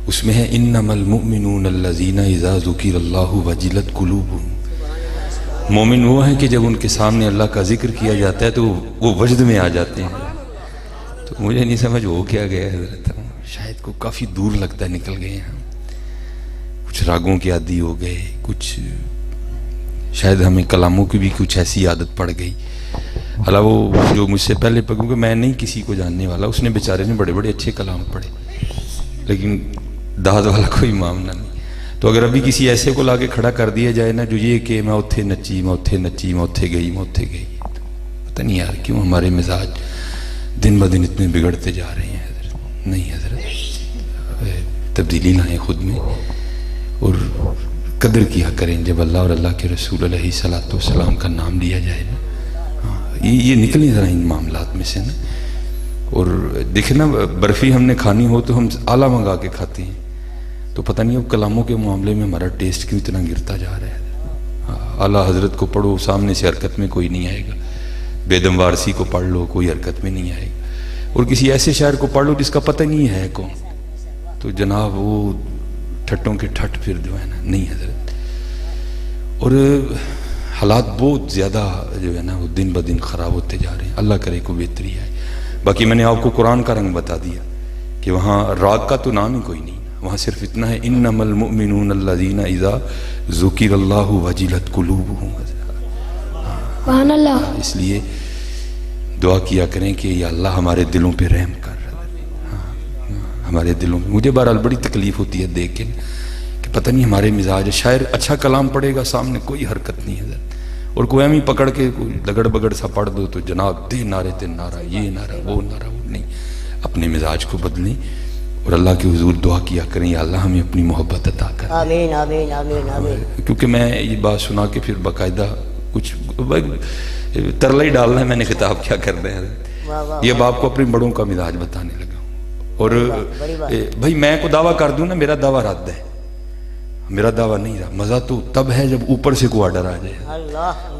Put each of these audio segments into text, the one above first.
اس میں ہے انما المؤمنون الذین اذا ذکر اللہ وجلت قلوبہم. مومن وہ ہیں کہ جب ان کے سامنے اللہ کا ذکر کیا جاتا ہے تو وہ وجد میں آ جاتے ہیں. تو مجھے نہیں سمجھ ہو کیا گیا حضرت، شاید کو کافی دور لگتا ہے نکل گئے ہیں. کچھ راگوں کی عادی ہو گئے، کچھ شاید ہمیں کلاموں کی بھی کچھ ایسی عادت پڑ گئی. حالانکہ وہ جو مجھ سے پہلے پڑھوں کہ میں نہیں کسی کو جاننے والا، اس نے بیچارے نے بڑے بڑے اچھے کلام پڑھے لیکن داد والا کوئی معاملہ نہیں. تو اگر ابھی کسی ایسے کو لا کے کھڑا کر دیا جائے نا جو یہ کہ میں اتھے نچی، میں اتھے نچی، میں اتھے گئی، میں اتھے گئی، پتہ نہیں یار کیوں ہمارے مزاج دن بدن اتنے بگڑتے جا رہے ہیں حضرت. نہیں حضرت، تبدیلی لائیں خود میں اور قدر کیا کریں جب اللہ اور اللہ کے رسول علیہ الصلوۃ والسلام کا نام لیا جائے نا. یہ نکلیں ذرا ان معاملات میں سے نا. اور دیکھیں نا، برفی ہم نے کھانی ہو تو ہم آلہ منگا کے کھاتے ہیں. تو پتہ نہیں اب کلاموں کے معاملے میں ہمارا ٹیسٹ کیوں اتنا گرتا جا رہا ہے. اعلیٰ حضرت کو پڑھو، سامنے سے حرکت میں کوئی نہیں آئے گا. بیدم وارسی کو پڑھ لو، کوئی حرکت میں نہیں آئے گا. اور کسی ایسے شاعر کو پڑھ لو جس کا پتہ نہیں ہے کون، تو جناب وہ ٹھٹوں کے ٹھٹ پھر جو ہے نا. نہیں حضرت، اور حالات بہت زیادہ جو ہے نا وہ دن بدن خراب ہوتے جا رہے ہیں. اللہ کرے کو بہتری آئے. باقی میں نے آپ کو قرآن کا رنگ بتا دیا کہ وہاں راگ کا تو نام ہی کوئی نہیں، وہاں صرف اتنا ہے انما المؤمنون الذین اذا ذکر اللہ وجلت قلوبہم. سبحان اللہ. اس لیے دعا کیا کریں کہ یا اللہ ہمارے دلوں پہ رحم کر. ہمارے دلوں میں مجھے بہرحال بڑی تکلیف ہوتی ہے دیکھ کے کہ پتہ نہیں ہمارے مزاج. شاعر اچھا کلام پڑھے گا، سامنے کوئی حرکت نہیں ہے، اور کوئی ہم ہی پکڑ کے کوئی لگڑ بگڑ سا پڑھ دو تو جناب دے نعرے تے نعرہ، یہ نعرہ وہ نعرہ. وہ نہیں، اپنے مزاج کو بدلیں اور اللہ کے حضور دعا کیا کریں یا اللہ ہمیں اپنی محبت عطا کر. آمین آمین آمین آمین. کیونکہ میں یہ بات سنا کے پھر باقاعدہ کچھ ترلا ہی ڈالنا ہے، میں نے خطاب کیا کرنا ہے. یہ اب آپ کو اپنے بڑوں کا مزاج بتانے لگا. اور بھائی میں کو دعویٰ کر دوں نا، میرا دعویٰ رد ہے، میرا دعویٰ نہیں رہا. مزہ تو تب ہے جب اوپر سے کوئی آرڈر آ جائے.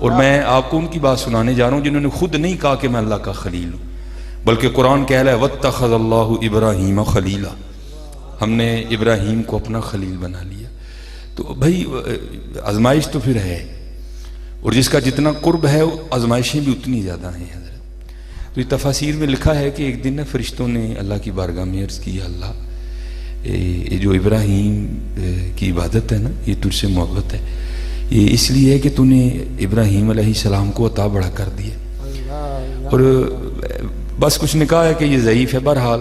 اور میں آپ کو ان کی بات سنانے جا رہا ہوں جنہوں نے خود نہیں کہا کہ میں اللہ کا خلیل ہوں، بلکہ قرآن کہہ رہا ہے وَاتَّخَذَ اللَّهُ إِبْرَاهِيمَ خَلِيلًا، ہم نے ابراہیم کو اپنا خلیل بنا لیا. تو بھائی آزمائش تو پھر ہے، اور جس کا جتنا قرب ہے آزمائشیں بھی اتنی زیادہ ہیں حضرت. تو یہ تفاسیر میں لکھا ہے کہ ایک دن نا فرشتوں نے اللہ کی بارگاہ میں عرض کی، اللہ یہ جو ابراہیم کی عبادت ہے نا، یہ تجھ سے محبت ہے، یہ اس لیے ہے کہ تو نے ابراہیم علیہ السلام کو عطا بڑھا کر دیا. اور بس کچھ نے کہا ہے کہ یہ ضعیف ہے. بہرحال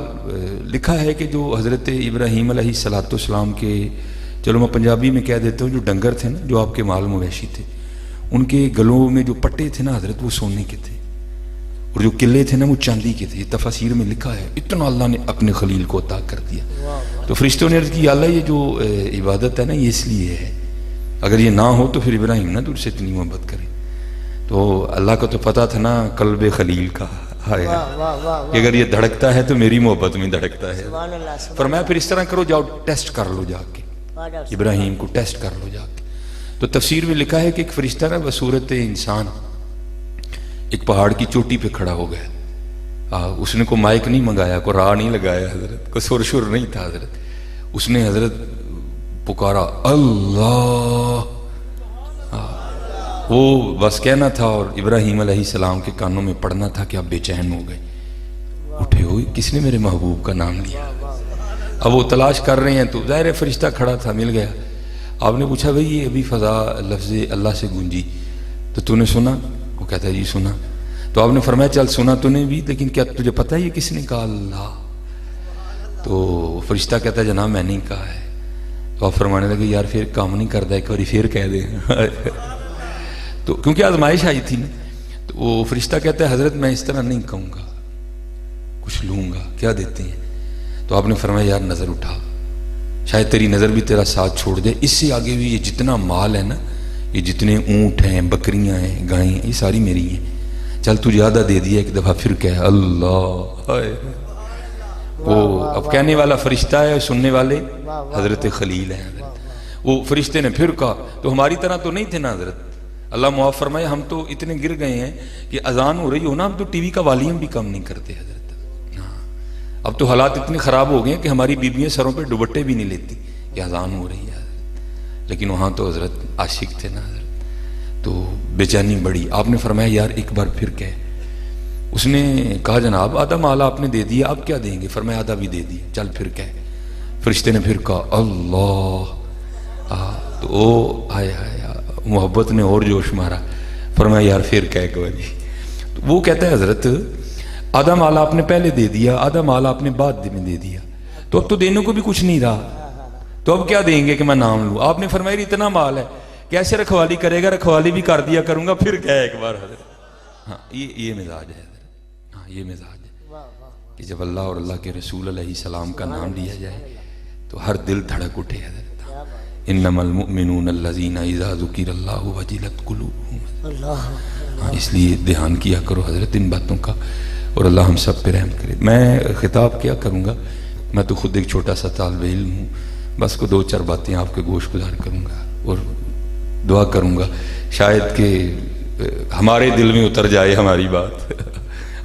لکھا ہے کہ جو حضرت ابراہیم علیہ السلام کے، چلو میں پنجابی میں کہہ دیتا ہوں، جو ڈنگر تھے نا، جو آپ کے مال مویشی تھے، ان کے گلوں میں جو پٹے تھے نا حضرت، وہ سونے کے تھے، اور جو قلعے تھے نا وہ چاندی کے تھے. یہ تفاسیر میں لکھا ہے. اتنا اللہ نے اپنے خلیل کو عطا کر دیا. تو فرشتوں نے عرض کی یا اللہ یہ جو عبادت ہے نا یہ اس لیے ہے، اگر یہ نہ ہو تو پھر ابراہیم نہ تجھ سے اتنی محبت کرے. تو اللہ کو تو پتا تھا نا قلب خلیل کا کہ اگر یہ دھڑکتا ہے تو میری محبت میں دھڑکتا ہے. فرمایا پھر اس طرح کرو، جاؤ ٹیسٹ کر لو جا کے، ابراہیم کو ٹیسٹ کر لو جا کے. تو تفسیر میں لکھا ہے کہ ایک فرشتہ نا بصورت انسان ایک پہاڑ کی چوٹی پہ کھڑا ہو گیا. اس نے کوئی مائک نہیں منگایا، کوئی راہ نہیں لگایا حضرت، کوئی سر شر نہیں تھا حضرت. اس نے حضرت پکارا اللہ، وہ بس کہنا تھا، اور ابراہیم علیہ السلام کے کانوں میں پڑنا تھا کہ آپ بے چین ہو گئے. اٹھے ہوئے کس نے میرے محبوب کا نام لیا. اب وہ تلاش کر رہے ہیں تو ظاہر فرشتہ کھڑا تھا، مل گیا. آپ نے پوچھا بھئی یہ ابھی فضا لفظ اللہ سے گونجی تو نے سنا؟ وہ کہتا ہے جی سنا. تو آپ نے فرمایا چل سنا تو نے بھی، لیکن کیا تجھے پتہ ہے یہ کس نے کہا؟ اللہ. تو فرشتہ کہتا ہے جناب میں نہیں کہا ہے. تو آپ فرمانے لگے یار پھر کام نہیں کرتا، ایک باری پھر کہہ دیں. تو کیونکہ آزمائش آئی تھی نا، تو وہ فرشتہ کہتا ہے حضرت میں اس طرح نہیں کہوں گا، کچھ لوں گا، کیا دیتے ہیں؟ تو آپ نے فرمایا یار نظر اٹھا، شاید تیری نظر بھی تیرا ساتھ چھوڑ دے. اس سے آگے بھی یہ جتنا مال ہے نا، یہ جتنے اونٹ ہیں، بکریاں ہیں، گائیں ہیں، یہ ساری میری ہیں. چل تجھے آدھا دے دیا. ایک دفعہ پھر کہہ اللہ. وہ اب کہنے والا فرشتہ ہے، سننے والے حضرت خلیل ہیں. وہ فرشتے نے پھر کہا تو ہماری طرح تو نہیں تھے نا حضرت. اللہ معاف فرمائے، ہم تو اتنے گر گئے ہیں کہ اذان ہو رہی ہو نا، ہم تو ٹی وی کا والیوم بھی کم نہیں کرتے حضرت. اب تو حالات اتنے خراب ہو گئے ہیں کہ ہماری بیویاں سروں پہ دوپٹے بھی نہیں لیتی کہ اذان ہو رہی ہے، لیکن وہاں تو حضرت عاشق تھے نا حضرت، تو بے چینی بڑی. آپ نے فرمایا یار ایک بار پھر کہے. اس نے کہا جناب آدھا مال آپ نے دے دیا، آپ کیا دیں گے؟ فرمایا آدھا بھی دے دیا، چل پھر کہے. فرشتے نے پھر کہا اللہ، تو او آئے محبت نے اور جوش مارا. فرمایا یار پھر کہے کہ جی. تو وہ کہتا ہے حضرت آدھا مال آپ نے پہلے دے دیا، آدھا مال آپ نے بعد میں دے دیا، تو اب تو دینے کو بھی کچھ نہیں رہا، تو اب کیا دیں گے کہ میں نام لوں؟ آپ نے فرمایا اتنا مال ہے کیسے رکھوالی کرے گا؟ رکھوالی بھی کر دیا کروں گا. پھر کہے ایک بار حضرت. ہاں یہ مزاج ہے حضرت. ہاں یہ مزاج ہے کہ جب اللہ اور اللہ کے رسول علیہ السلام کا نام لیا جائے تو ہر دل دھڑک اٹھے حضرت. انما المؤمنون الذین اذا ذکر اللہ وجلت قلوبہم. ہاں اس لیے دھیان کیا کرو حضرت ان باتوں کا، اور اللہ ہم سب پہ رحم کرے. میں خطاب کیا کروں گا، میں تو خود ایک چھوٹا سا طالب علم ہوں، بس کو 2-4 باتیں آپ کے گوش گزار کروں گا اور دعا کروں گا شاید کہ ہمارے دل میں اتر جائے ہماری بات.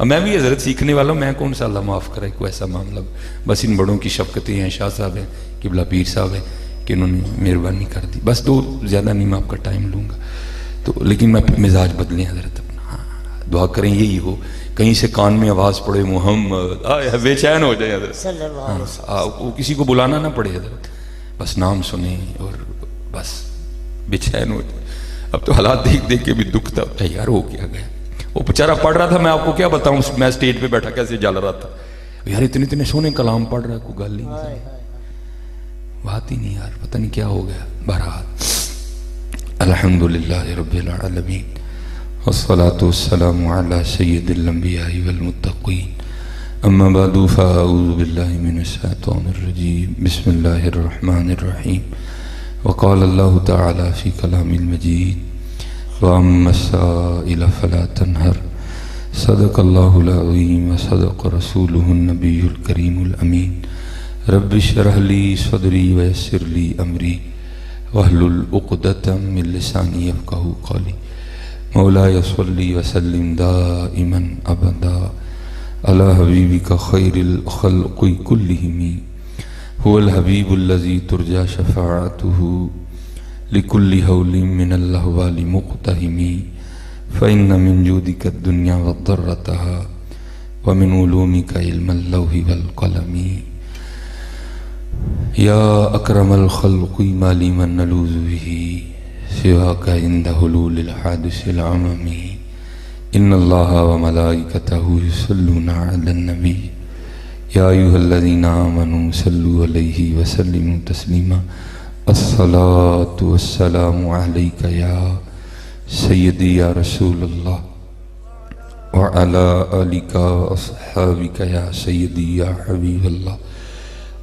میں بھی حضرت سیکھنے والا ہوں، میں کون سا اللہ معاف کرے کوئی ایسا معاملہ. بس ان بڑوں کی شفقتیں ہیں، شاہ صاحب ہیں، قبلہ پیر صاحب ہیں کہ انہوں نے مہربانی کر دی. بس زیادہ نہیں میں آپ کا ٹائم لوں گا تو، لیکن میں مزاج بدلیں حضرت اپنا. ہاں دعا کریں یہی ہو کہیں سے کان میں آواز پڑے محمد بے چین ہو جائے حضرت. ہاں وہ کسی کو بلانا نہ پڑے حضرت، بس نام سنیں اور بس بے چین ہو جائے. اب تو حالات دیکھ دیکھ کے بھی دکھ تھا یار ہو کیا گیا. وہ بیچارہ پڑھ رہا تھا، میں آپ کو کیا بتاؤں، میں اسٹیج پہ بیٹھا کیسے جل رہا تھا یار، اتنے سونے کلام پڑھ رہا ہے، کوئی گل نہیں، بات ہی نہیں یار، پتہ نہیں کیا ہو گیا. بہرحال الحمدللہ رب العالمین والصلاة والسلام علی سید الانبیاء والمتقین. اما بعد فاعوذ باللہ من الشیطان الرجیم. بسم اللہ الرحمن الرحیم. وقال اللہ تعالی فی کلام المجید وَأَمَّا السَّائِلَ فَلَا تَنْهَرْ. صدق اللہ العظیم وصدق رسولہ النبی الکریم الامین. رب اشرح لی صدری ویسر لی امری واحلل عقدۃ من لسانی یفقہوا قولی. مولاي صلی وسلم دائما ابدا علی حبیبک خیر الخلق کلہم. هو الحبیب الذی ترجى شفاعته لكل هول من الأهوال مقتهم. فإن من جودك الدنيا وضرتها ومن علومك علم اللوح والقلم. يا أكرم الخلق ما لي من نلوذ به سواك عند حلول الحادث العمم. إن الله وملائكته يصلون على النبي يا أيها الذين آمنوا صلوا عليه وسلموا تسليما. الصلاة والسلام عليك يا سيدي يا رسول الله وعلى آلك وأصحابك يا سيدي يا حبيب الله.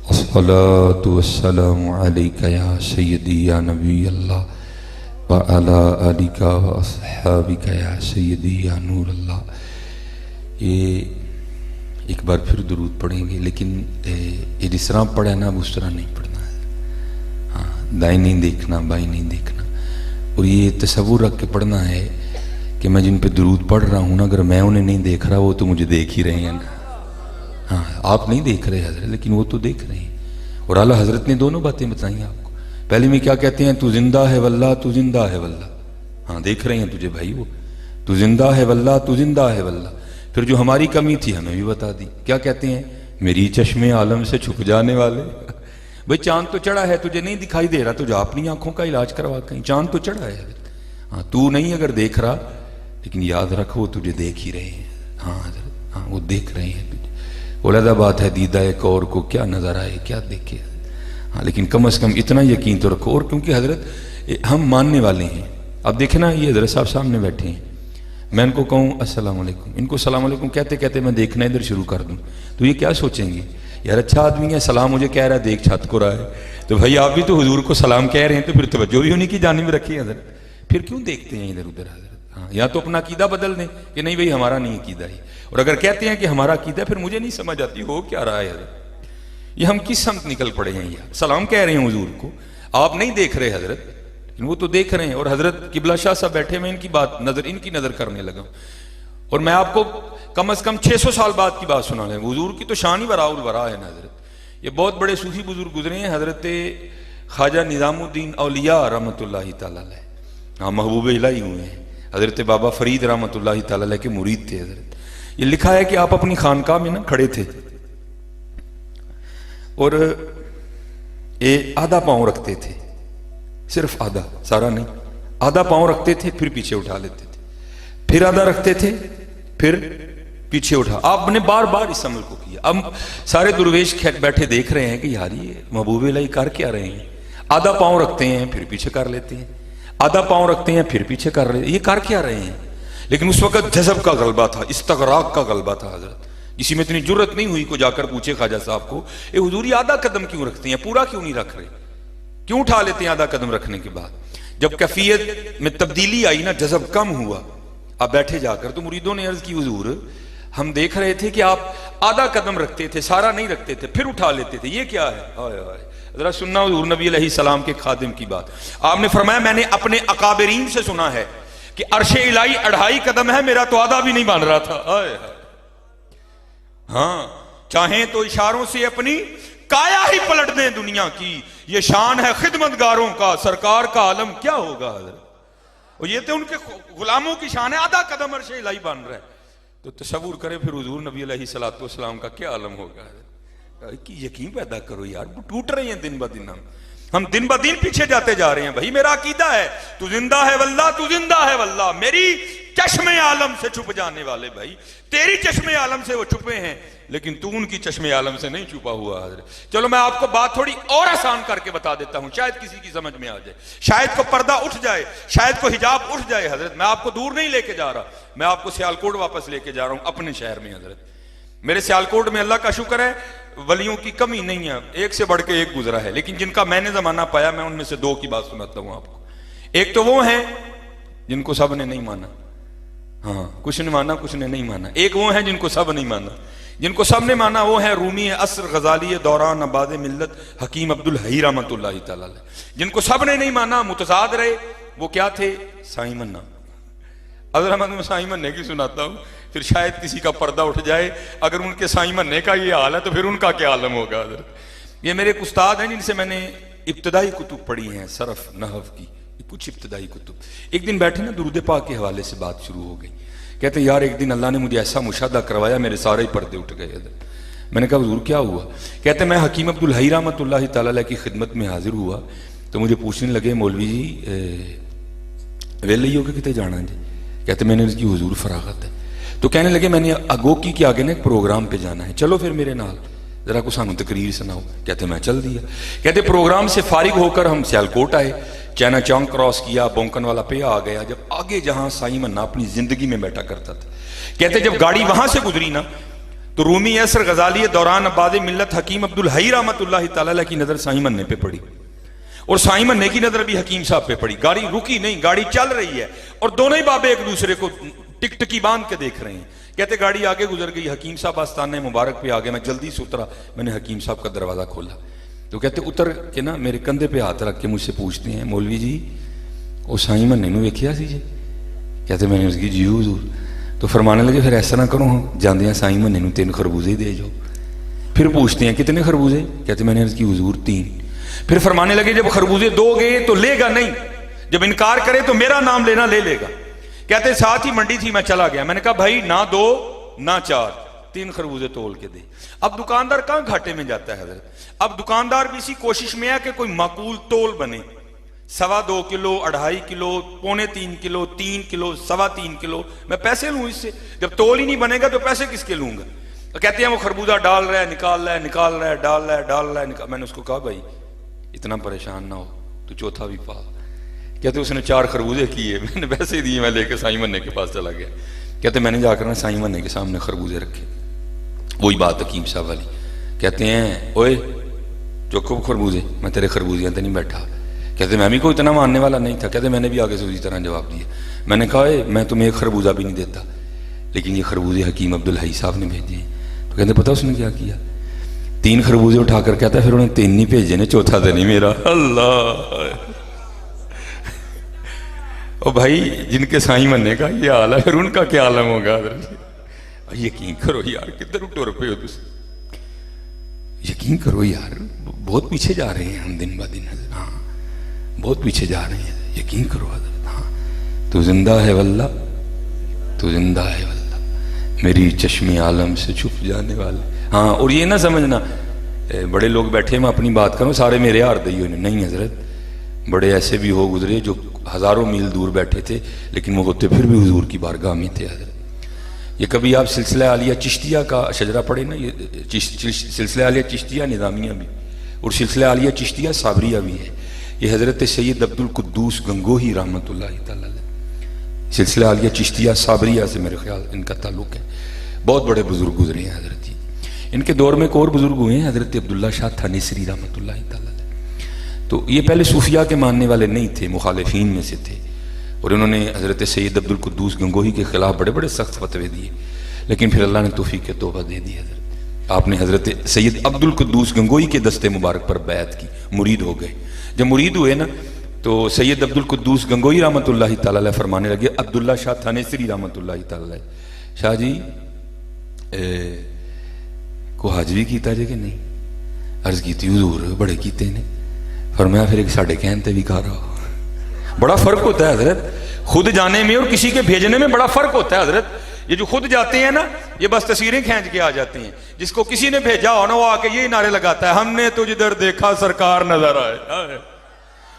الصلاة والسلام عليك يا سيدي يا نبي الله وعلى آلك وأصحابك يا سيدي يا نور الله. یہ ایک بار پھر درود پڑھیں گے، لیکن یہ جس طرح پڑھے نا اس طرح نہیں پڑھنا ہے. ہاں دائیں نہیں دیکھنا، بائیں نہیں دیکھنا، اور یہ تصور رکھ کے پڑھنا ہے کہ میں جن پہ درود پڑھ رہا ہوں نا، اگر میں انہیں نہیں دیکھ رہا وہ تو مجھے دیکھ ہی رہے ہیں نا. ہاں آپ نہیں دیکھ رہے حضرت، لیکن وہ تو دیکھ رہے ہیں. اور اعلیٰ حضرت نے دونوں باتیں بتائیں آپ کو. پہلے میں کیا کہتے ہیں؟ تو زندہ ہے واللہ، تو زندہ ہے واللہ. ہاں دیکھ رہے ہیں تجھے بھائی، وہ تو زندہ ہے واللہ، تو زندہ ہے واللہ. پھر جو ہماری کمی تھی ہمیں بھی بتا دی. کیا کہتے ہیں؟ میری چشمے عالم سے چھپ جانے والے. بھئی چاند تو چڑھا ہے، تجھے نہیں دکھائی دے رہا، تجھے اپنی آنکھوں کا علاج کروا. کہیں چاند تو چڑھا ہے حضرت، ہاں تو نہیں اگر دیکھ رہا، لیکن یاد رکھ وہ تجھے دیکھ ہی رہے ہیں. ہاں حضرت، ہاں وہ دیکھ رہے ہیں تجھے. علیحدہ بات ہے دیدہ ایک اور کو کیا نظر آئے، کیا دیکھے. ہاں لیکن کم از کم اتنا یقین تو رکھو. اور کیونکہ حضرت ہم ماننے والے ہیں. اب دیکھیں نا، یہ حضرت صاحب سامنے بیٹھے ہیں، میں ان کو کہوں السلام علیکم، ان کو السلام علیکم کہتے کہتے میں دیکھنا ادھر شروع کر دوں تو یہ کیا سوچیں گے؟ یار اچھا آدمی ہے، سلام مجھے کہہ رہا ہے، دیکھ چھت کو رہا ہے. تو بھائی آپ بھی تو حضور کو سلام کہہ رہے ہیں، تو پھر توجہ بھی انہیں کی جانب رکھیے حضرت. پھر کیوں دیکھتے ہیں ادھر ادھر حضرت؟ ہاں یا تو اپنا عقیدہ بدل دیں کہ نہیں بھائی ہمارا نہیں عقیدہ ہی. اور اگر کہتے ہیں کہ ہمارا عقیدہ، پھر مجھے نہیں سمجھ آتی ہو کیا رہا ہے حضرت. یہ ہم کس سمت نکل پڑے ہیں؟ یار سلام کہہ رہے ہیں حضور کو، آپ نہیں دیکھ رہے حضرت، لیکن وہ تو دیکھ رہے ہیں. اور حضرت قبلہ شاہ صاحب بیٹھے، میں ان کی بات ان کی نظر کرنے لگا. اور میں آپ کو کم از کم 600 سال بعد کی بات سنا لیں. حضور کی تو شان ہی وراء الورا ہے نا حضرت. یہ بہت بڑے صوفی بزرگ گزرے ہیں, حضرت خواجہ نظام الدین اولیاء رحمۃ اللہ تعالی علیہ, ہاں محبوب الہی ہوئے ہیں. حضرت بابا فرید رحمۃ اللہ تعالی علیہ کے مرید تھے حضرت. یہ لکھا ہے کہ آپ اپنی خانقاہ میں نا کھڑے تھے اور آدھا پاؤں رکھتے تھے, صرف آدھا, سارا نہیں, آدھا پاؤں رکھتے تھے پھر پیچھے اٹھا لیتے تھے, پھر آدھا رکھتے تھے پھر پیچھے اٹھا. آپ نے بار بار اس عمل کو کیا. اب سارے درویش بیٹھے دیکھ رہے ہیں کہ یار یہ محبوب الہی کر کیا رہے ہیں, آدھا پاؤں رکھتے ہیں پھر پیچھے کر لیتے ہیں, آدھا پاؤں رکھتے ہیں پھر پیچھے کر لیتے ہیں, یہ کر کیا رہے ہیں. لیکن اس وقت جذب کا غلبہ تھا, استغراق کا غلبہ تھا حضرت. کسی میں اتنی جرت نہیں ہوئی کو جا کر پوچھے خواجہ صاحب کو, اے حضور یہ آدھا قدم کیوں رکھتے ہیں, پورا کیوں نہیں رکھ رہے, کیوں اٹھا لیتے ہیں آدھا قدم رکھنے کے بعد. جب کیفیت میں تبدیلی آئی نا, جذب کم ہوا, اب بیٹھے جا کر, تو مریدوں نے عرض کی حضور ہم دیکھ رہے تھے کہ آپ آدھا قدم رکھتے تھے, سارا نہیں رکھتے تھے, پھر اٹھا لیتے تھے, یہ کیا ہے. ہائے ہائے, ذرا سننا حضور نبی علیہ السلام کے خادم کی بات. آپ نے فرمایا میں نے اپنے اکابرین سے سنا ہے کہ عرش الہی 2.5 قدم ہے, میرا تو آدھا بھی نہیں بن رہا تھا. ہائے ہائے. ہاں چاہیں تو اشاروں سے اپنی کایا ہی پلٹ دیں دنیا کی, یہ شان ہے خدمتگاروں کا, سرکار کا عالم کیا ہوگا حضرت. اور یہ تو ان کے غلاموں کی شان ہے, آدھا قدم عرش الہی بن رہا ہے. تو تصور کریں پھر حضور نبی علیہ السلام کا کیا عالم ہوگا. کہ یقین پیدا کرو یار, ٹوٹ رہے ہیں دن بدن, ہم دن بدن پیچھے جاتے جا رہے ہیں. بھائی میرا عقیدہ ہے تو زندہ ہے واللہ, تو زندہ ہے واللہ. میری چشم عالم سے چھپ جانے والے بھائی, تیری چشم عالم سے وہ چھپے ہیں, لیکن تو ان کی چشم عالم سے نہیں چھپا ہوا حضرت. چلو میں آپ کو بات تھوڑی اور آسان کر کے بتا دیتا ہوں, شاید کسی کی سمجھ میں آ جائے, شاید کو پردہ اٹھ جائے, شاید کو حجاب اٹھ جائے حضرت. میں آپ کو دور نہیں لے کے جا رہا, میں آپ کو سیالکوٹ واپس لے کے جا رہا ہوں, اپنے شہر میں حضرت. میرے سیالکوٹ میں اللہ کا شکر ہے ولیوں کی کمی نہیں ہے, ایک سے بڑھ کے ایک گزرا ہے, لیکن جن کا میں نے زمانہ پایا میں ان میں سے 2 کی بات سناتا ہوں آپ کو. ایک تو وہ ہیں جن کو سب نے نہیں مانا, ہاں کچھ نے مانا کچھ نے نہیں مانا. ایک وہ ہیں جن کو سب نہیں مانا. جن کو سب نے مانا وہ ہیں رومی عصر غزالی دوران آباد ملت حکیم عبدالحی رحمۃ اللہ تعالی علیہ. جن کو سب نے نہیں مانا, متضاد رہے, وہ کیا تھے, سائیں منا. اگر میں سائیں مننے کی سناتا ہوں پھر شاید کسی کا پردہ اٹھ جائے. اگر ان کے سائیں مننے کا یہ حال ہے تو پھر ان کا کیا عالم ہوگا حضرت. یہ میرے ایک استاد ہیں جن سے میں نے ابتدائی کتب پڑھی ہیں, صرف نحو کی کچھ ابتدائی کتب. ایک دن بیٹھے نا, درود پاک کے حوالے سے بات شروع ہو گئی. کہتے ہیں یار ایک دن اللہ نے مجھے ایسا مشاہدہ کروایا, میرے سارے ہی پردے اٹھ گئے. میں نے کہا حضور کیا ہوا. کہتے ہیں میں حکیم عبدالحی رحمۃ اللہ تعالی علیہ کی خدمت میں حاضر ہوا تو مجھے پوچھنے لگے مولوی جی ویلے ہی ہو کے کتے جانا جی. کہتے میں نے اس کی حضور فراغت ہے. تو کہنے لگے میں نے اگوکی کے آگے نا ایک پروگرام پہ جانا ہے, چلو پھر میرے نال ذرا کو سانو تقریر سناؤ. کہتے میں چل دیا. کہتے پروگرام سے فارغ ہو کر ہم سیالکوٹ آئے, چائنا چوک کراس کیا, بونکن والا پہ آ گیا. جب آگے جہاں سائیں منا اپنی زندگی میں بیٹھا کرتا تھا, کہتے جب گاڑی وہاں سے گزری نا تو رومی عصر غزالی دوران آباد ملت حکیم عبدالحی رحمۃ اللہ تعالی علیہ کی نظر سائیں مننے پہ پڑی, اور سائیں مننے کی نظر بھی حکیم صاحب پہ پڑی. گاڑی رکی نہیں, گاڑی چل رہی ہے, اور دونوں ہی بابے ایک دوسرے کو ٹک ٹکی باندھ کے دیکھ رہے ہیں. کہتے گاڑی آگے گزر گئی, حکیم صاحب آستانے مبارک پہ آگے, میں جلدی سے اترا, میں نے حکیم صاحب کا دروازہ کھولا. تو کہتے اتر کے نا میرے کندھے پہ ہاتھ رکھ کے مجھ سے پوچھتے ہیں مولوی جی وہ سائیں مننے نو ویکھیا سی جی. کہتے میں نے اس کی جی حضور. تو فرمانے لگے پھر ایسا نہ کرو, جاندے ہیں سائیں مننے نو 3 خربوزے دے جاؤ. پھر پوچھتے ہیں کتنے خربوزے. کہتے میں نے اس کی حضور 3. پھر فرمانے لگے جب خربوزے 2 گئے تو لے گا نہیں, جب انکار کرے تو میرا نام لینا لے لے گا. کہتے ساتھ ہی منڈی تھی, میں چلا گیا. میں نے کہا بھائی نہ 2 نہ 4, 3 خربوزے تول کے دے. اب دکاندار کہاں گھاٹے میں جاتا ہے حضرت. اب دکاندار بھی اسی کوشش میں ہے کہ کوئی معقول تول بنے, 2.25 کلو, 2.5 کلو, 2.25 کلو, 3 کلو, 3.25 کلو. میں پیسے لوں اس سے, جب تول ہی نہیں بنے گا تو پیسے کس کے لوں گا. کہتے ہیں وہ خربوزہ ڈال رہا ہے, نکال رہا ہے, نکال رہا ہے, ڈال رہا ہے, ڈال رہا ہے. میں نے اس کو کہا بھائی اتنا پریشان نہ ہو, تو چوتھا بھی پا. کہتے اس نے 4 خربوزے کیے, میں نے پیسے دیے, میں لے کے سائیں مننے کے پاس چلا گیا. کہتے میں نے جا کر سائیں مننے کے سامنے خربوزے رکھے. وہی بات حکیم صاحب والی. کہتے ہیں اوئے چوکو خربوزے, میں تیرے خربوزیاں تے نہیں بیٹھا. کہتے میں بھی کوئی اتنا ماننے والا نہیں تھا. کہتے میں نے بھی آگے سے اسی طرح جواب دیا. میں نے کہا میں تمہیں ایک خربوزہ بھی نہیں دیتا, لیکن یہ خربوزے حکیم عبدالحی صاحب نے بھیجے ہیں. تو کہتے پتہ اس نے کیا کیا, 3 خربوزے اٹھا کر کہتا ہے پھر انہیں 3 نہیں بھیجے نے, چوتھا تو نہیں میرا. اللہ اور بھائی جن کے سائیں بننے کا یہ حال ہے پھر ان کا کیا عالم ہوگا حضرت جی؟ یقین کرو یار کدھر ٹر پے ہو تم، یقین کرو یار بہت پیچھے جا رہے ہیں ہم دن با دن حضرت، ہاں بہت پیچھے جا رہے ہیں، یقین کرو حضرت، ہاں تو زندہ ہے واللہ، تو زندہ ہے واللہ میری چشم عالم سے چھپ جانے والے. ہاں اور یہ نہ سمجھنا بڑے لوگ بیٹھے میں اپنی بات کروں سارے میرے آردئی ہونے، نہیں حضرت، بڑے ایسے بھی ہو گزرے جو ہزاروں میل دور بیٹھے تھے لیکن وہ ہوتے پھر بھی حضور کی بارگاہ میں تھے حضرت. یہ کبھی آپ سلسلہ عالیہ چشتیہ کا شجرہ پڑھیں نا، یہ سلسلہ عالیہ چشتیہ نظامیہ بھی اور سلسلہ عالیہ چشتیہ صابریہ بھی ہے. یہ حضرت سید عبد القدوس گنگوہی رحمۃ اللہ تعالی علیہ، سلسلہ عالیہ چشتیہ صابریہ سے میرے خیال ان کا تعلق ہے. بہت بڑے بزرگ گزرے ہیں حضرت جی. ان کے دور میں ایک اور بزرگ ہوئے ہیں حضرت عبداللہ شاہ تھانیسری رحمۃ اللہ تعالی علیہ. تو یہ پہلے صوفیہ کے ماننے والے نہیں تھے، مخالفین میں سے تھے، اور انہوں نے حضرت سید عبد القدوس گنگوہی کے خلاف بڑے بڑے سخت فتوے دیے، لیکن پھر اللہ نے توفیق توبہ دے دی حضرت. آپ نے حضرت سید عبد القدوس گنگوہی کے دستے مبارک پر بیعت کی، مرید ہو گئے. جب مرید ہوئے نا تو سید عبد القدوس گنگوہی رحمۃ اللہ تعالی علیہ فرمانے لگے عبداللہ شاہ تھانیسری رحمۃ اللہ تعالی علیہ، شاہ جی کو حج بھی کیتا جے کہ نہیں؟ عرض کیتی حضور بڑے کیتے نے. فرمایا پھر ایک ساڑھے کہنتے بھی کھا رہا ہو. بڑا فرق ہوتا ہے حضرت خود جانے میں اور کسی کے بھیجنے میں، بڑا فرق ہوتا ہے حضرت. یہ جو خود جاتے ہیں نا یہ بس تصویریں کھینچ کے آ جاتے ہیں، جس کو کسی نے بھیجا ہو نا وہ آ کے یہی نعرے لگاتا ہے ہم نے تو جدھر دیکھا سرکار نظر آئے.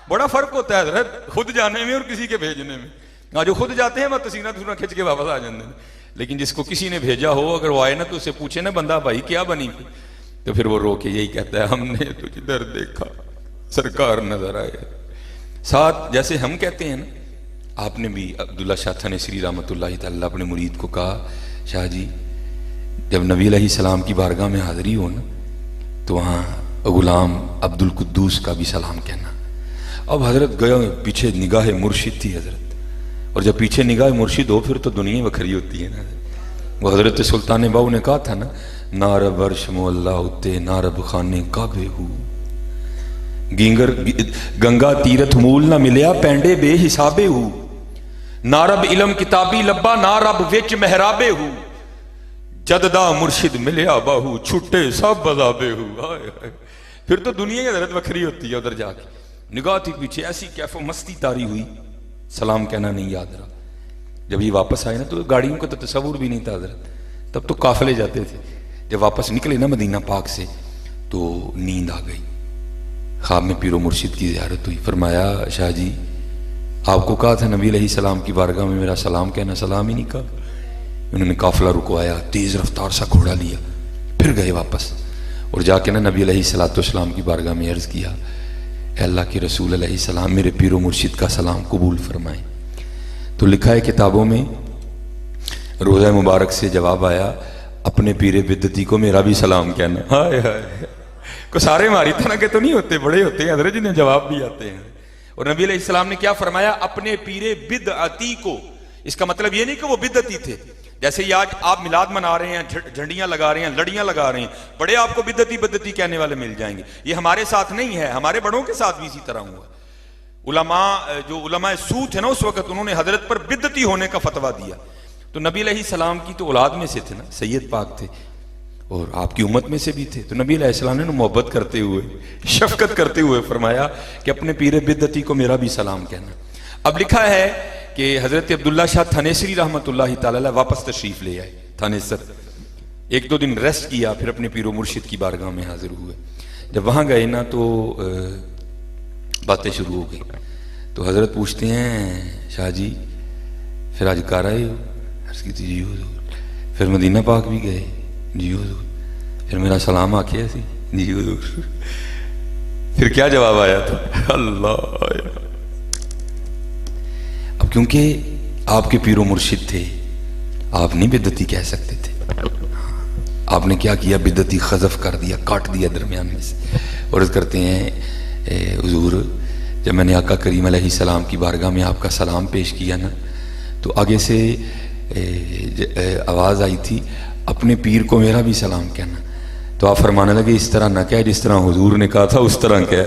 بڑا فرق ہوتا ہے حضرت خود جانے میں اور کسی کے بھیجنے میں. جو خود جاتے ہیں وہ تصویریں کھینچ کے واپس آ جاتے ہیں، لیکن جس کو کسی نے بھیجا ہو اگر وہ آئے نا تو اسے پوچھے نا بندہ بھائی کیا بنی تھی، تو پھر وہ رو کے یہی کہتا ہے ہم نے تو جدھر دیکھا سرکار نظر آئے. ساتھ جیسے ہم کہتے ہیں نا، آپ نے بھی عبداللہ شاہ تھانیسری رحمۃ اللہ تعالیٰ اپنے مرید کو کہا شاہ جی جب نبی علیہ السلام کی بارگاہ میں حاضری ہو نا تو وہاں غلام عبد القدوس کا بھی سلام کہنا. اب حضرت گیا پیچھے نگاہ مرشد تھی حضرت، اور جب پیچھے نگاہ مرشد ہو پھر تو دنیا وکھری ہوتی ہے نا. وہ حضرت سلطان باؤ نے کہا تھا نا نارب عرش مولا اتے نارب خانے کعبے ہو، گنگا تیرتھ مول نہ ملیا پینڈے بے حسابے ہو، نارب علم کتابی لبا نارب وچ محرابے ہو، جددا مرشد ملیا باہو چھٹے سب بذابے ہو. پھر تو دنیا ہی حضرت وکھری ہوتی ہے. ادھر جا کے نگاہ تھی پیچھے ایسی کیف و مستی تاری ہوئی، سلام کہنا نہیں یاد رہا. جب یہ واپس آئے نا تو گاڑیوں کا تو تصور بھی نہیں تھا حضرت، تب تو قافلے جاتے تھے. جب واپس نکلے نا مدینہ پاک سے تو نیند آ گئی. خواب میں پیر و مرشد کی زیارت ہوئی. فرمایا شاہ جی آپ کو کہا تھا نبی علیہ السلام کی بارگاہ میں میرا سلام کہنا، سلام ہی نہیں کہا. انہوں نے قافلہ رکوایا، تیز رفتار سا گھوڑا لیا، پھر گئے واپس اور جا کے نا نبی علیہ السلام کی بارگاہ میں عرض کیا اے اللہ کے رسول علیہ السلام میرے پیر و مرشد کا سلام قبول فرمائیں. تو لکھا ہے کتابوں میں روزہ مبارک سے جواب آیا اپنے پیر بدتی کو میرا بھی سلام کہنا. ہائے ہائے کو سارے ماری طرح کے تو نہیں ہوتے، بڑے ہوتے ہیں حضرت جنہیں جواب بھی آتے ہیں. اور نبی علیہ السلام نے کیا فرمایا اپنے پیر بدعتی کو. اس کا مطلب یہ نہیں کہ وہ بدعتی تھے، جیسے یہ آج آپ میلاد منا رہے ہیں، جھنڈیاں لگا رہے ہیں، لڑیاں لگا رہے ہیں، بڑے آپ کو بدعتی کہنے والے مل جائیں گے. یہ ہمارے ساتھ نہیں ہے، ہمارے بڑوں کے ساتھ بھی اسی طرح ہوا. علماء سو تھے نا اس وقت، انہوں نے حضرت پر بدعتی ہونے کا فتویٰ دیا. تو نبی علیہ السلام کی تو اولاد میں سے تھے نا، سید پاک تھے اور آپ کی امت میں سے بھی تھے. تو نبی علیہ السلام نے محبت کرتے ہوئے شفقت کرتے ہوئے فرمایا کہ اپنے پیر بدعتی کو میرا بھی سلام کہنا. اب لکھا ہے کہ حضرت عبداللہ شاہ تھانیسری رحمۃ اللہ تعالی علیہ واپس تشریف لے آئے تھانیسر. ایک دو دن ریسٹ کیا، پھر اپنے پیر و مرشد کی بارگاہ میں حاضر ہوئے. جب وہاں گئے نا تو باتیں شروع ہو گئی. تو حضرت پوچھتے ہیں شاہ جی پھر آج کار آئے ہو؟ عرض کی تھی جی حضور. پھر مدینہ پاک بھی گئے؟ جی حضور. پھر میرا سلام آکھیا سی؟ جی حضور. پھر کیا جواب آیا تھا؟ اللہ آیا. اب کیونکہ آپ کے پیر و مرشد تھے آپ نہیں بدعتی کہہ سکتے تھے. آپ نے کیا کیا؟ بدعتی خذف کر دیا، کاٹ دیا درمیان میں سے. اور عرض کرتے ہیں حضور جب میں نے آقا کریم علیہ السلام کی بارگاہ میں آپ کا سلام پیش کیا نا تو آگے سے آواز آئی تھی اپنے پیر کو میرا بھی سلام کہنا. تو آپ فرمانے لگے اس طرح نہ کہہ جس طرح حضور نے کہا تھا اس طرح کہہ.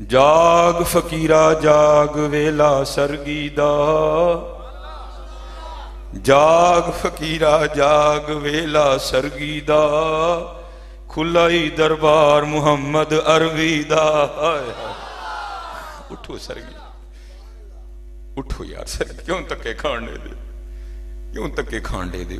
ਜਾਗ ਫਕੀਰਾ ਜਾਗ ਵੇਲਾ ਸਰਗੀ ਦਾ, ਜਾਗ ਫਕੀਰਾ ਜਾਗ ਵੇਲਾ ਸਰਗੀ ਦਾ, ਖੁੱਲਾ ਹੀ ਦਰਬਾਰ ਮੁਹੰਮਦ ਅਰਵੀ ਦਾ। ਉਠੋ ਸਰਗੀ, ਉਠੋ ਯਾਰ ਸਰਗੀ, ਕਿਉਂ ਧੱਕੇ ਖਾਣ ਦੇ, ਕਿਉਂ ਧੱਕੇ ਖਾਣ ਦੇ,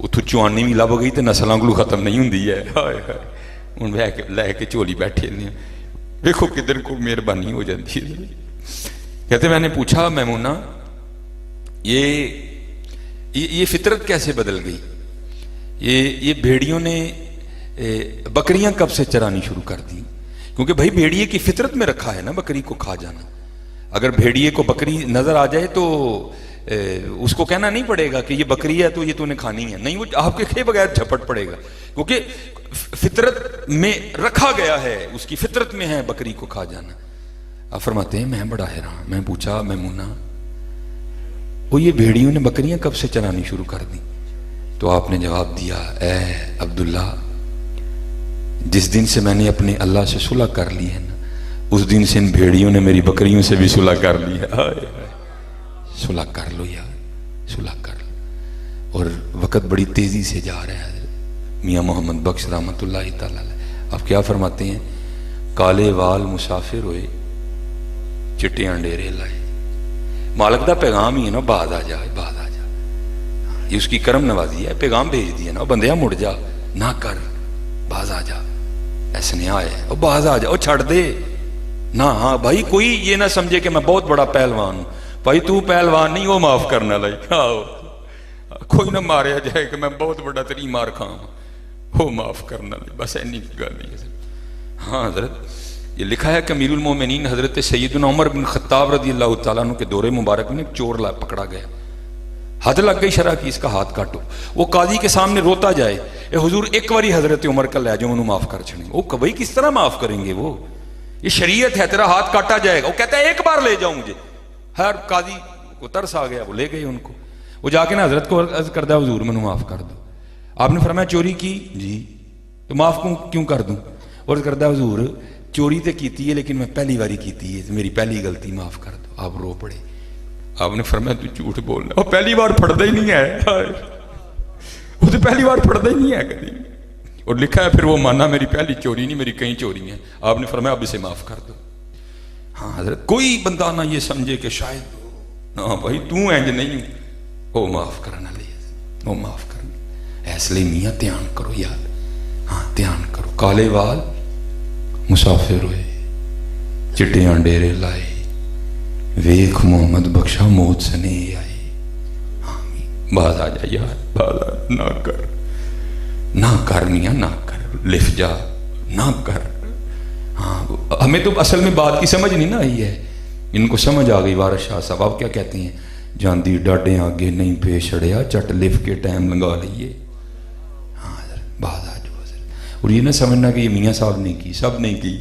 اتوں چوانی بھی لب گئی تو نسلوں کو ختم نہیں ہوندی ہے. ہائے ہائے ہوں لے کے جھولی بیٹھے نے, دیکھو کدھر کو مہربانی ہو جاتی ہے. کہتے میں نے پوچھا میمونہ یہ فطرت کیسے بدل گئی؟ یہ بھیڑیوں نے بکریاں کب سے چرانی شروع کر دی؟ کیونکہ بھائی بھیڑیے کی فطرت میں رکھا ہے نا بکری کو کھا جانا. اگر بھیڑیے کو بکری نظر آ جائے تو اس کو کہنا نہیں پڑے گا کہ یہ بکری ہے تو یہ تو نے کھانی ہے, نہیں, وہ آپ کے کھے بغیر جھپٹ پڑے گا, کیونکہ فطرت میں رکھا گیا ہے, اس کی فطرت میں ہے بکری کو کھا جانا. آپ فرماتے ہیں میں بڑا حیران, میں پوچھا میمونہ وہ یہ بھیڑیوں نے بکریاں کب سے چرانی شروع کر دی؟ تو آپ نے جواب دیا, اے عبداللہ جس دن سے میں نے اپنے اللہ سے صلح کر لی ہے نا, اس دن سے ان بھیڑیوں نے میری بکریوں سے بھی صلح کر لی ہے. صلح کر لو یار, صلح کر لو. اور وقت بڑی تیزی سے جا رہا ہے. میاں محمد بخش رحمۃ اللہ تعالی علیہ آپ کیا فرماتے ہیں؟ کالے وال مسافر ہوئے چٹیاں ڈیرے لائے. مالک دا پیغام ہی ہے نا, بعد آ جا, بعد آ جا, یہ اس کی کرم نوازی ہے, پیغام بھیج دیا نا, بندیا مڑ جا, نہ کر, باز آ جا, ایسے نہیں آئے, اور باز آ جا, اور چھڑ دے نہ. ہاں بھائی کوئی یہ نہ سمجھے کہ میں بہت بڑا پہلوان ہوں, بھائی تو پہلوان نہیں, وہ معاف کرنا لائک, کوئی نہ ماریا جائے کہ میں بہت بڑا تری مار کھاؤں, وہ معاف کرنا لائک, بس اینی گل نہیں. ہاں حضرت یہ لکھا ہے کہ امیر المومنین حضرت سیدنا عمر بن خطاب رضی اللہ تعالیٰ عنہ کے دور مبارک میں ایک چور پکڑا گیا, حد لگ گئی شرع کی, اس کا ہاتھ کاٹو. وہ قاضی کے سامنے روتا جائے, اے حضور ایک باری حضرت عمر کا لے جاؤ, انہوں معاف کر چھڑیں. وہ کبھی کس طرح معاف کریں گے, وہ یہ شریعت ہے, تیرا ہاتھ کاٹا جائے گا. وہ کہتا ہے ایک بار لے جاؤ مجھے. ہر قاضی کو ترس آ گیا, وہ لے گئے ان کو. وہ جا کے نا حضرت کو عرض کردہ حضور میں معاف کر دو. آپ نے فرمایا چوری کی؟ جی. تو معاف کیوں کر دوں؟ عرض کردہ حضور چوری تو کیتی ہے لیکن میں پہلی باری کیتی ہے, میری پہلی غلطی, معاف کر دو. آپ رو پڑے. آپ نے فرمایا تو جھوٹ بولنا, وہ پہلی بار پڑھتا ہی نہیں ہے, وہ تو پہلی بار پڑھتا ہی نہیں ہے کبھی. اور لکھا ہے پھر وہ مانا میری پہلی چوری نہیں, میری کئی چوری ہیں. آپ نے فرمایا اب اسے معاف کر دو. ہاں حضرت کوئی بندہ نہ یہ سمجھے کہ شاید ہاں بھائی تو اینج نہیں ہوں, وہ معاف کرنا لے, وہ معاف کرنا. اس لیے میاں دھیان کرو یار, ہاں دھیان کرو. کالے وال مسافر ہوئے چٹیاں ڈیرے لائے, ویخ محمد بخشا موت سے نہیں آئے. باز آ جا یار, باز آ, نہ کر, نہ کر میاں, نہ کر, لف جا, نہ کر. ہاں ہمیں تو اصل میں بات کی سمجھ نہیں نہ آئی ہے, ان کو سمجھ آ گئی. وارث شاہ صاحب آپ کیا کہتے ہیں؟ جاندی ڈاڈے آگے نہیں پیش اڑیا, چٹ لف کے ٹائم لگا لیے. ہاں باز آ جاؤ حضرت. اور یہ نہ سمجھنا کہ یہ میاں صاحب نے کی, سب نے کی,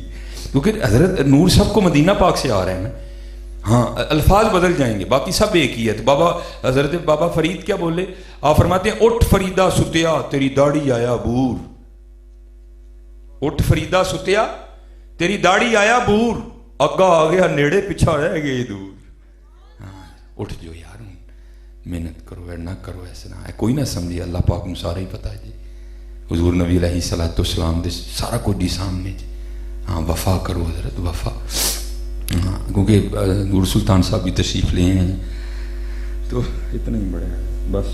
کیونکہ حضرت نور سب کو مدینہ پاک سے آ رہے ہیں نا. ہاں الفاظ بدل جائیں گے, باقی سب ایک ہی ہے. تو بابا حضرت بابا فرید کیا بولے؟ آپ فرماتے ہیں اٹھ فریدہ ستیا تیری داڑھی آیا بور. اٹھ فریدہ ستیا تیری داڑھی آیا بور, اگا آ گیا نیڑے, پیچھا رہ گئے دور. ہاں اٹھ جو یار, محنت کرو, نہ کرو ایسا نہ, کوئی نہ سمجھے, اللہ پاک کو سارا ہی پتا ہے جی. حضور نبی علیہ الصلوۃ والسلام دے سارا کچھ جی سامنے جی. ہاں وفا کرو حضرت, وفا. ہاں کیونکہ نور سلطان صاحب بھی تشریف لے ہیں, تو اتنا ہی بڑا ہے. بس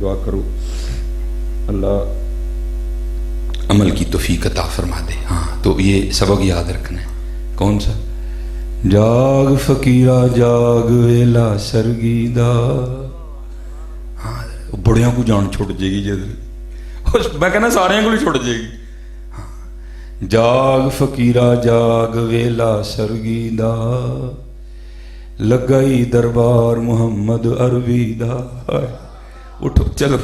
دعا کرو اللہ عمل کی توفیق عطا فرما دے. ہاں تو یہ سبق یاد رکھنا ہے. کون سا؟ جاگ فقیرہ جاگ ویلا سرگی دا. ہاں بڑیاں کو جان چھوٹ جائے گی جد, میں کہنا سارے کو چھوٹ جائے گی. جاگ فقیرہ جاگ ویلا سرگی دا, لگائی دربار محمد عربی دا. اٹھو چلو.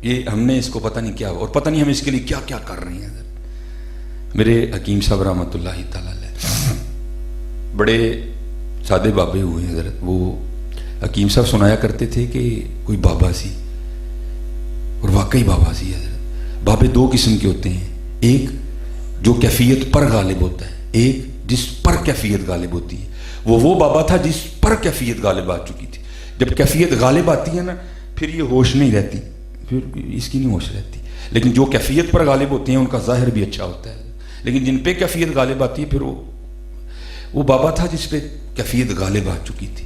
یہ ہم نے اس کو پتہ نہیں کیا, اور پتہ نہیں ہم اس کے لیے کیا کیا کر رہے ہیں. میرے حکیم صاحب رحمۃ اللہ تعالی علیہ بڑے سادے بابے ہوئے حضرت. وہ حکیم صاحب سنایا کرتے تھے کہ کوئی بابا سی, اور واقعی بابا سی حضرت. بابے دو قسم کے ہوتے ہیں, ایک جو کیفیت پر غالب ہوتا ہے, ایک جس پر کیفیت غالب ہوتی ہے. وہ بابا تھا جس پر کیفیت غالب آ چکی تھی. جب کیفیت غالب آتی ہے نا پھر یہ ہوش نہیں رہتی, پھر اس کی نہیں ہوش رہتی. لیکن جو کیفیت پر غالب ہوتے ہیں ان کا ظاہر بھی اچھا ہوتا ہے. لیکن جن پہ کیفیت غالب آتی ہے پھر وہ بابا تھا جس پہ کیفیت غالب آ چکی تھی.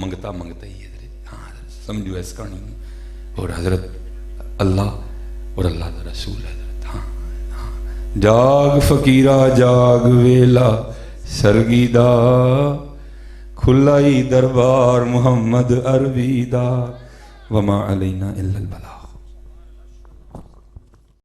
منگتا منگتا ہی ہے. ہاں سمجھو اس کہانی اور حضرت اللہ اور اللہ دا رسول حضرت. ہاں ہاں جاگ فقیرہ جاگ ویلا سرگی دا کھلائی دربار محمد عربی دا وما علینا الا البلاغ.